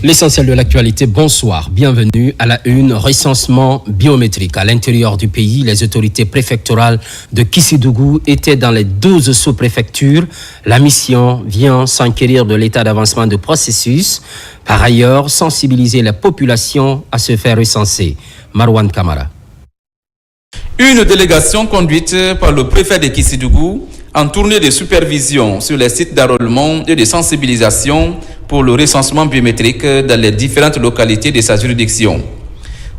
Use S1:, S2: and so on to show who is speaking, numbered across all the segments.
S1: L'essentiel de l'actualité, bonsoir, bienvenue à la une. Recensement biométrique. À l'intérieur du pays, les autorités préfectorales de Kissidougou étaient dans les 12 sous-préfectures. La mission vient s'enquérir de l'état d'avancement du processus. Par ailleurs, sensibiliser la population à se faire recenser. Marwan Kamara.
S2: Une délégation conduite par le préfet de Kissidougou en tournée de supervision sur les sites d'enrôlement et de sensibilisation pour le recensement biométrique dans les différentes localités de sa juridiction.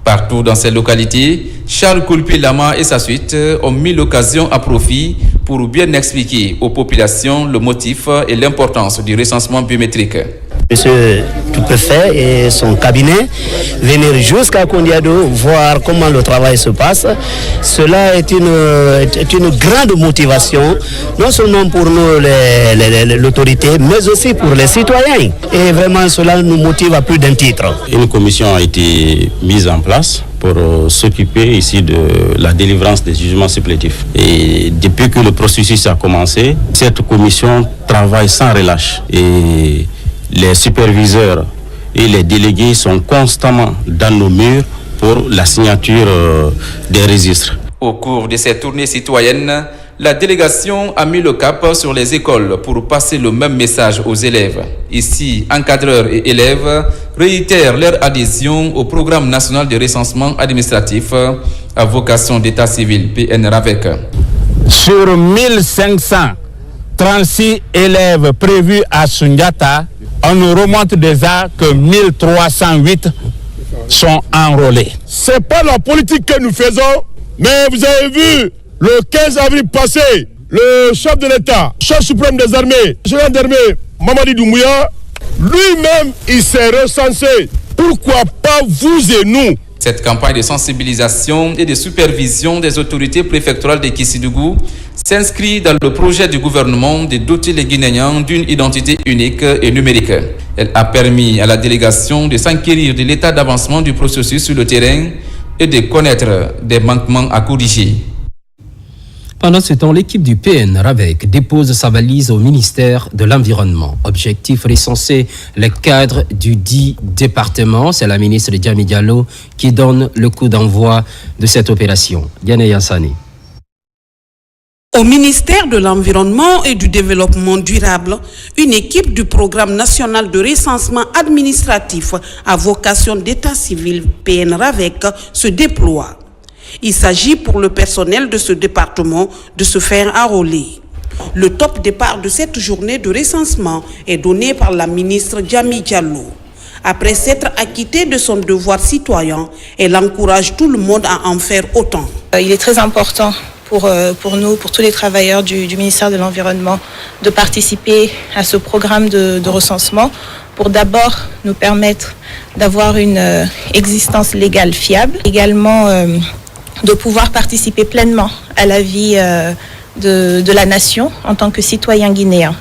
S2: Partout dans ces localités, Charles Koulpi Lama et sa suite ont mis l'occasion à profit pour bien expliquer aux populations le motif et l'importance du recensement biométrique.
S3: Monsieur le préfet et son cabinet venir jusqu'à Kondiado voir comment le travail se passe. Cela est une grande motivation, non seulement pour nous, l'autorité, mais aussi pour les citoyens. Et vraiment, cela nous motive à plus d'un titre.
S4: Une commission a été mise en place pour s'occuper ici de la délivrance des jugements supplétifs. Et depuis que le processus a commencé, cette commission travaille sans relâche. Et les superviseurs et les délégués sont constamment dans nos murs pour la signature des registres.
S2: Au cours de cette tournée citoyenne, la délégation a mis le cap sur les écoles pour passer le même message aux élèves. Ici, encadreurs et élèves réitèrent leur adhésion au programme national de recensement administratif à vocation d'état civil PN-RAVEC.
S5: Sur 1536 élèves prévus à Sundiata, on nous remonte déjà que 1308 sont enrôlés. Ce n'est pas la politique que nous faisons, mais vous avez vu, le 15 avril passé, le chef de l'État, chef suprême des armées, général d'armée, Mamadi Doumbouya, lui-même, il s'est recensé. Pourquoi pas vous et nous?
S2: Cette campagne de sensibilisation et de supervision des autorités préfectorales de Kissidougou s'inscrit dans le projet du gouvernement de doter les Guinéens d'une identité unique et numérique. Elle a permis à la délégation de s'enquérir de l'état d'avancement du processus sur le terrain et de connaître des manquements à corriger.
S1: Pendant ce temps, l'équipe du PN-RAVEC dépose sa valise au ministère de l'Environnement. Objectif, recenser les cadres du dit département. C'est la ministre Djami Diallo qui donne le coup d'envoi de cette opération. Diane Yassani.
S6: Au ministère de l'Environnement et du Développement durable, une équipe du Programme national de recensement administratif à vocation d'état civil PN-RAVEC se déploie. Il s'agit pour le personnel de ce département de se faire enrôler. Le top départ de cette journée de recensement est donné par la ministre Djami Diallo. Après s'être acquittée de son devoir citoyen, elle encourage tout le monde à en faire autant.
S7: Il est très important pour nous, pour tous les travailleurs du ministère de l'Environnement, de participer à ce programme de recensement pour d'abord nous permettre d'avoir une existence légale fiable, également de pouvoir participer pleinement à la vie de la nation en tant que citoyen guinéen.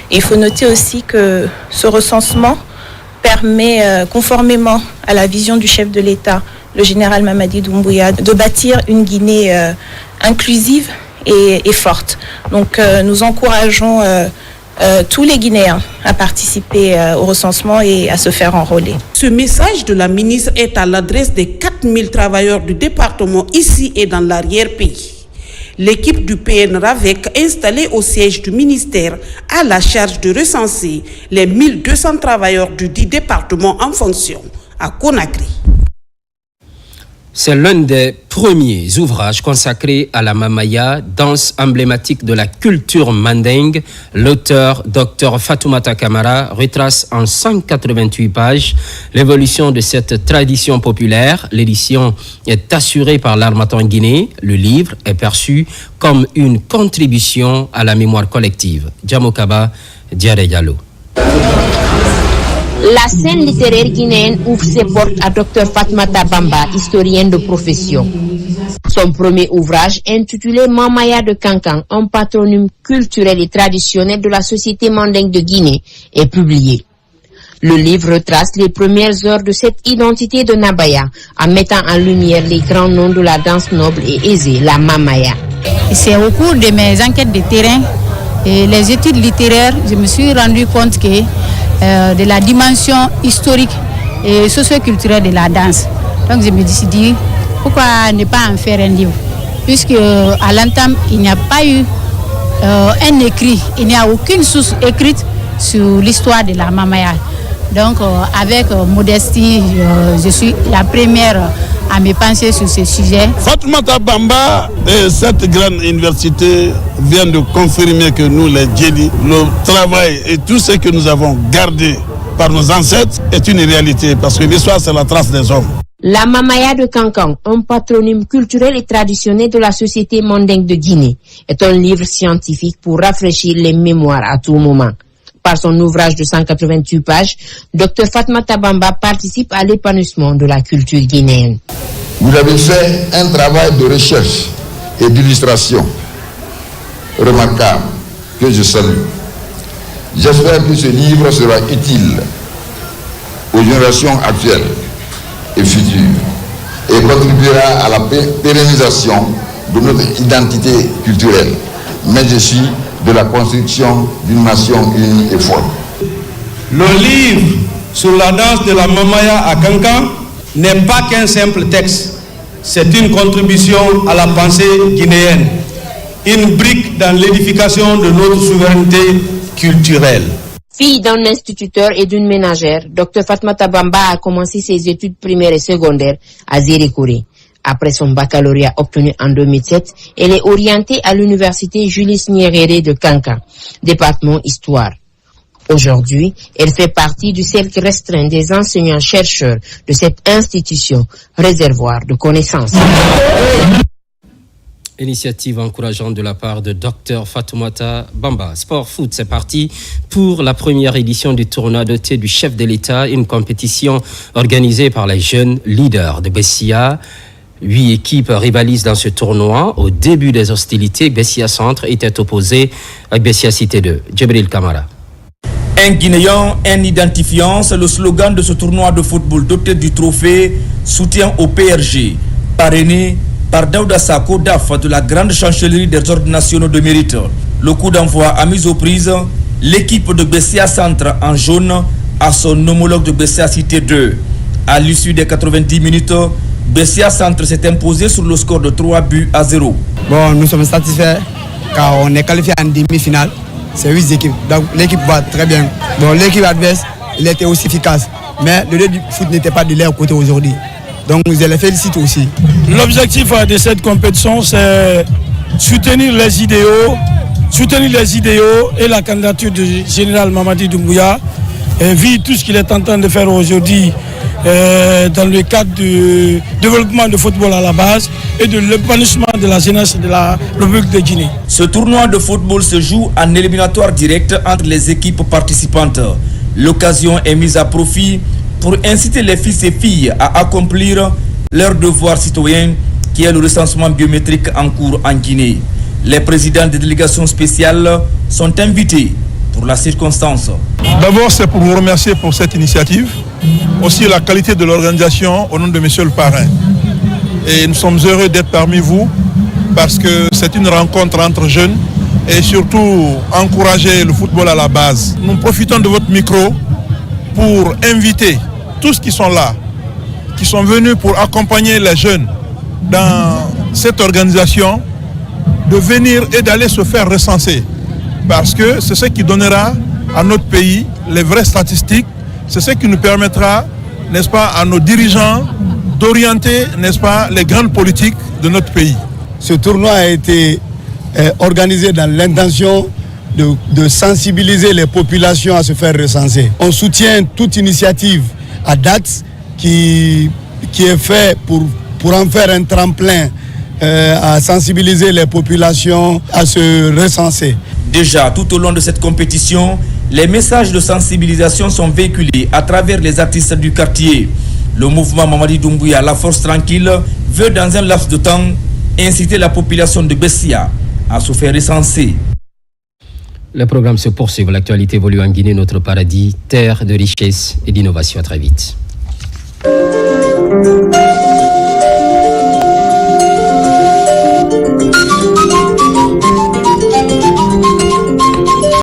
S7: Et il faut noter aussi que ce recensement permet, conformément à la vision du chef de l'État, le général Mamadi Doumbouya, de bâtir une Guinée inclusive et forte. Donc nous encourageons tous les Guinéens à participer au recensement et à se faire enrôler.
S6: Ce message de la ministre est à l'adresse des 4000 travailleurs du département ici et dans l'arrière-pays. L'équipe du PN-RAVEC installée au siège du ministère a la charge de recenser les 1200 travailleurs du dit département en fonction à Conakry.
S1: C'est l'un des premiers ouvrages consacrés à la mamaya, danse emblématique de la culture mandingue. L'auteur, Dr Fatoumata Camara, retrace en 188 pages l'évolution de cette tradition populaire. L'édition est assurée par l'Harmattan Guinée. Le livre est perçu comme une contribution à la mémoire collective. Djamokaba Diaré Diallo.
S8: La scène littéraire guinéenne ouvre ses portes à Dr Fatoumata Bamba, historienne de profession. Son premier ouvrage, intitulé Mamaya de Kankan, un patronyme culturel et traditionnel de la société mandingue de Guinée, est publié. Le livre retrace les premières heures de cette identité de Nabaya, en mettant en lumière les grands noms de la danse noble et aisée, la Mamaya.
S9: C'est au cours de mes enquêtes de terrain et les études littéraires, je me suis rendu compte que de la dimension historique et socio-culturel de la danse. Donc je me suis dit, pourquoi ne pas en faire un livre? Puisque à l'entame, il n'y a pas eu un écrit, il n'y a aucune source écrite sur l'histoire de la Mamaya. Donc avec modestie, je suis la première à me pencher sur ce sujet.
S5: Fatoumata Bamba et cette grande université vient de confirmer que nous, les Djeli, le travail et tout ce que nous avons gardé par nos ancêtres est une réalité parce que l'histoire, c'est la trace des hommes.
S8: La Mamaya de Kankan, un patronyme culturel et traditionnel de la société mandingue de Guinée, est un livre scientifique pour rafraîchir les mémoires à tout moment. Par son ouvrage de 188 pages, Dr Fatoumata Bamba participe à l'épanouissement de la culture guinéenne.
S10: Vous avez fait un travail de recherche et d'illustration remarquable que je salue. J'espère que ce livre sera utile aux générations actuelles et futures et contribuera à la pérennisation de notre identité culturelle, mais aussi de la construction d'une nation unie et forte.
S11: Le livre sur la danse de la Mamaya à Kankan n'est pas qu'un simple texte, c'est une contribution à la pensée guinéenne, une brique dans l'édification de notre souveraineté culturelle.
S8: Fille d'un instituteur et d'une ménagère, Dr Fatoumata Bamba a commencé ses études primaires et secondaires à Zérékouré. Après son baccalauréat obtenu en 2007, elle est orientée à l'université Julius Nyerere de Kankan, département Histoire. Aujourd'hui, elle fait partie du cercle restreint des enseignants-chercheurs de cette institution, réservoir de connaissances.
S1: Initiative encourageante de la part de Dr Fatoumata Bamba. Sport foot, c'est parti pour la première édition du tournoi de thé du chef de l'État, une compétition organisée par les jeunes leaders de Bessia. 8 équipes rivalisent dans ce tournoi. Au début des hostilités, Bessia Centre était opposé à Bessia Cité 2. Djibril Kamara.
S12: Un Guinéen, un identifiant, c'est le slogan de ce tournoi de football doté du trophée soutien au PRG, parrainé par Daouda Sako DAF de la grande chancellerie des ordres nationaux de mérite. Le coup d'envoi a mis aux prises l'équipe de Bessia Centre en jaune à son homologue de Bessia Cité 2. À l'issue des 90 minutes, Bessia Centre s'est imposé sur le score de 3-0.
S13: Bon, nous sommes satisfaits car on est qualifié en demi-finale. C'est 8 équipes, donc l'équipe va très bien. Bon, l'équipe adverse, il était aussi efficace, mais le jeu du foot n'était pas de leur côté aujourd'hui. Donc je les félicite aussi.
S14: L'objectif de cette compétition, c'est soutenir les idéaux et la candidature du général Mamadi Doumbouya, vu tout ce qu'il est en train de faire aujourd'hui dans le cadre du développement du football à la base et de l'épanouissement de la jeunesse de la République de Guinée.
S12: Ce tournoi de football se joue en éliminatoire direct entre les équipes participantes. L'occasion est mise à profit pour inciter les fils et filles à accomplir leur devoir citoyen qui est le recensement biométrique en cours en Guinée. Les présidents des délégations spéciales sont invités pour la circonstance.
S15: D'abord, c'est pour vous remercier pour cette initiative, aussi la qualité de l'organisation au nom de monsieur le parrain. Et nous sommes heureux d'être parmi vous parce que c'est une rencontre entre jeunes et surtout encourager le football à la base. Nous profitons de votre micro pour inviter tous qui sont là, qui sont venus pour accompagner les jeunes dans cette organisation, de venir et d'aller se faire recenser. Parce que c'est ce qui donnera à notre pays les vraies statistiques, c'est ce qui nous permettra, n'est-ce pas, à nos dirigeants d'orienter, n'est-ce pas, les grandes politiques de notre pays.
S13: Ce tournoi a été organisé dans l'intention de sensibiliser les populations à se faire recenser. On soutient toute initiative à date qui est faite pour en faire un tremplin à sensibiliser les populations à se recenser.
S12: Déjà, tout au long de cette compétition, les messages de sensibilisation sont véhiculés à travers les artistes du quartier. Le mouvement Mamadi Doumbouya, la force tranquille, veut dans un laps de temps inciter la population de Bessia à se faire recenser.
S1: Le programme se poursuit. L'actualité évolue en Guinée, notre paradis, terre de richesse et d'innovation. À très vite.